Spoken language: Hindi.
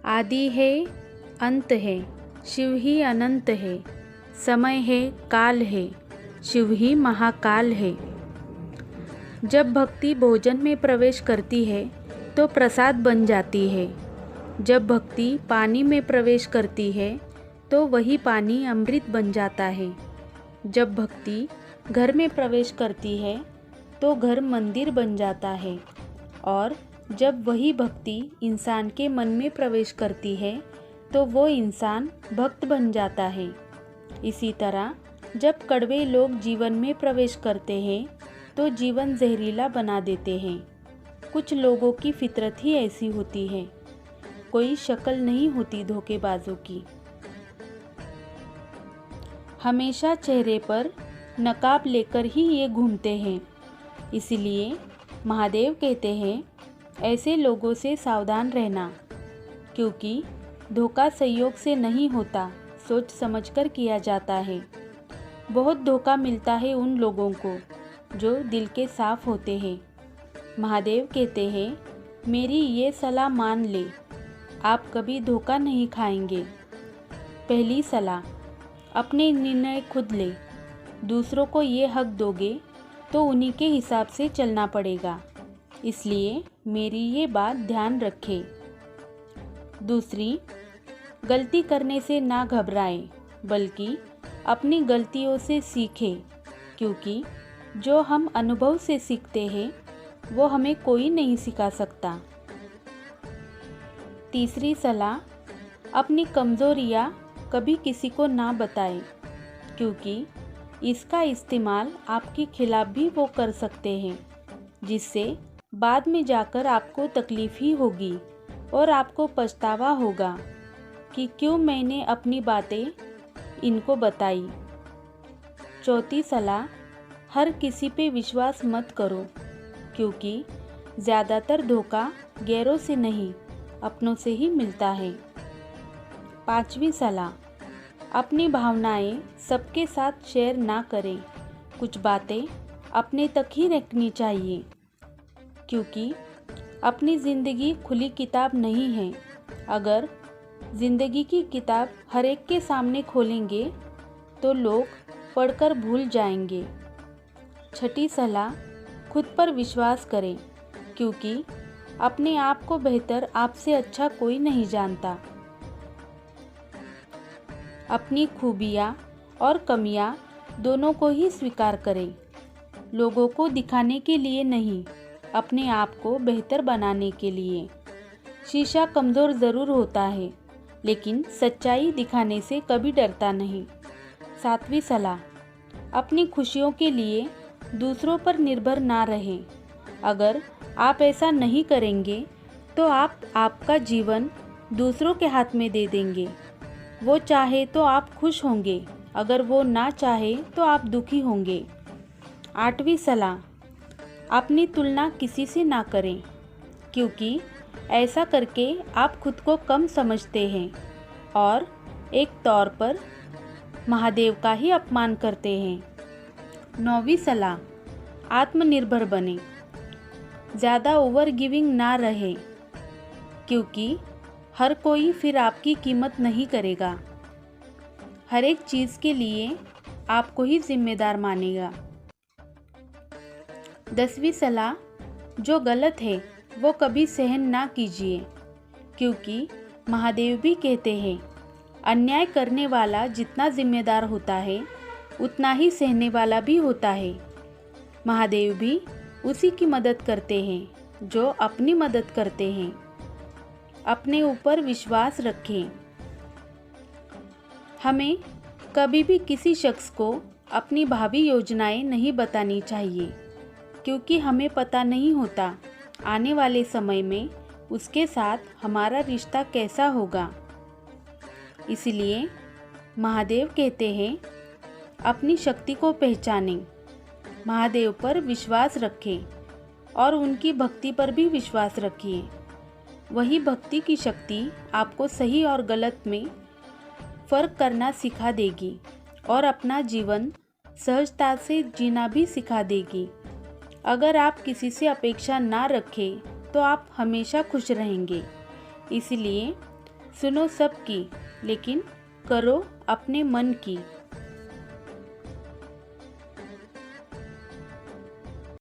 आदि है, अंत है, शिव ही अनंत है। समय है, काल है, शिव ही महाकाल है। जब भक्ति भोजन में प्रवेश करती है तो प्रसाद बन जाती है। जब भक्ति पानी में प्रवेश करती है तो वही पानी अमृत बन जाता है। जब भक्ति घर में प्रवेश करती है तो घर मंदिर बन जाता है। और जब वही भक्ति इंसान के मन में प्रवेश करती है तो वो इंसान भक्त बन जाता है। इसी तरह जब कड़वे लोग जीवन में प्रवेश करते हैं तो जीवन जहरीला बना देते हैं। कुछ लोगों की फितरत ही ऐसी होती है, कोई शक्ल नहीं होती धोखेबाजों की। हमेशा चेहरे पर नकाब लेकर ही ये घूमते हैं। इसलिए महादेव कहते हैं ऐसे लोगों से सावधान रहना, क्योंकि धोखा संयोग से नहीं होता, सोच समझकर किया जाता है। बहुत धोखा मिलता है उन लोगों को जो दिल के साफ होते हैं। महादेव कहते हैं मेरी ये सलाह मान ले, आप कभी धोखा नहीं खाएंगे। पहली सलाह, अपने निर्णय खुद ले। दूसरों को ये हक दोगे तो उन्हीं के हिसाब से चलना पड़ेगा, इसलिए मेरी ये बात ध्यान रखें। दूसरी, गलती करने से ना घबराएं, बल्कि अपनी गलतियों से सीखें, क्योंकि जो हम अनुभव से सीखते हैं वो हमें कोई नहीं सिखा सकता। तीसरी सलाह, अपनी कमज़ोरियाँ कभी किसी को ना बताएं, क्योंकि इसका इस्तेमाल आपके खिलाफ भी वो कर सकते हैं, जिससे बाद में जाकर आपको तकलीफ़ ही होगी और आपको पछतावा होगा कि क्यों मैंने अपनी बातें इनको बताई। चौथी सलाह, हर किसी पे विश्वास मत करो, क्योंकि ज़्यादातर धोखा गैरों से नहीं अपनों से ही मिलता है। पांचवी सलाह, अपनी भावनाएं सबके साथ शेयर ना करें। कुछ बातें अपने तक ही रखनी चाहिए, क्योंकि अपनी ज़िंदगी खुली किताब नहीं है। अगर ज़िंदगी की किताब हर एक के सामने खोलेंगे तो लोग पढ़कर भूल जाएंगे। छठी सलाह, खुद पर विश्वास करें, क्योंकि अपने आप को बेहतर आपसे अच्छा कोई नहीं जानता। अपनी खूबियाँ और कमियाँ दोनों को ही स्वीकार करें। लोगों को दिखाने के लिए नहीं, अपने आप को बेहतर बनाने के लिए। शीशा कमज़ोर ज़रूर होता है, लेकिन सच्चाई दिखाने से कभी डरता नहीं। सातवीं सलाह, अपनी खुशियों के लिए दूसरों पर निर्भर ना रहें। अगर आप ऐसा नहीं करेंगे तो आप आपका जीवन दूसरों के हाथ में दे देंगे। वो चाहे तो आप खुश होंगे, अगर वो ना चाहे तो आप दुखी होंगे। आठवीं सलाह, अपनी तुलना किसी से ना करें, क्योंकि ऐसा करके आप खुद को कम समझते हैं और एक तौर पर महादेव का ही अपमान करते हैं। नौवीं सलाह, आत्मनिर्भर बने। ज़्यादा ओवर गिविंग ना रहे, क्योंकि हर कोई फिर आपकी कीमत नहीं करेगा। हर एक चीज़ के लिए आपको ही जिम्मेदार मानेगा। 10वीं सलाह, जो गलत है वो कभी सहन ना कीजिए, क्योंकि महादेव भी कहते हैं अन्याय करने वाला जितना जिम्मेदार होता है उतना ही सहने वाला भी होता है। महादेव भी उसी की मदद करते हैं जो अपनी मदद करते हैं। अपने ऊपर विश्वास रखें। हमें कभी भी किसी शख्स को अपनी भावी योजनाएं नहीं बतानी चाहिए, क्योंकि हमें पता नहीं होता आने वाले समय में उसके साथ हमारा रिश्ता कैसा होगा। इसलिए महादेव कहते हैं अपनी शक्ति को पहचानें, महादेव पर विश्वास रखें और उनकी भक्ति पर भी विश्वास रखिए। वही भक्ति की शक्ति आपको सही और गलत में फ़र्क करना सिखा देगी और अपना जीवन सहजता से जीना भी सिखा देगी। अगर आप किसी से अपेक्षा ना रखें तो आप हमेशा खुश रहेंगे। इसलिए सुनो सबकी, लेकिन करो अपने मन की।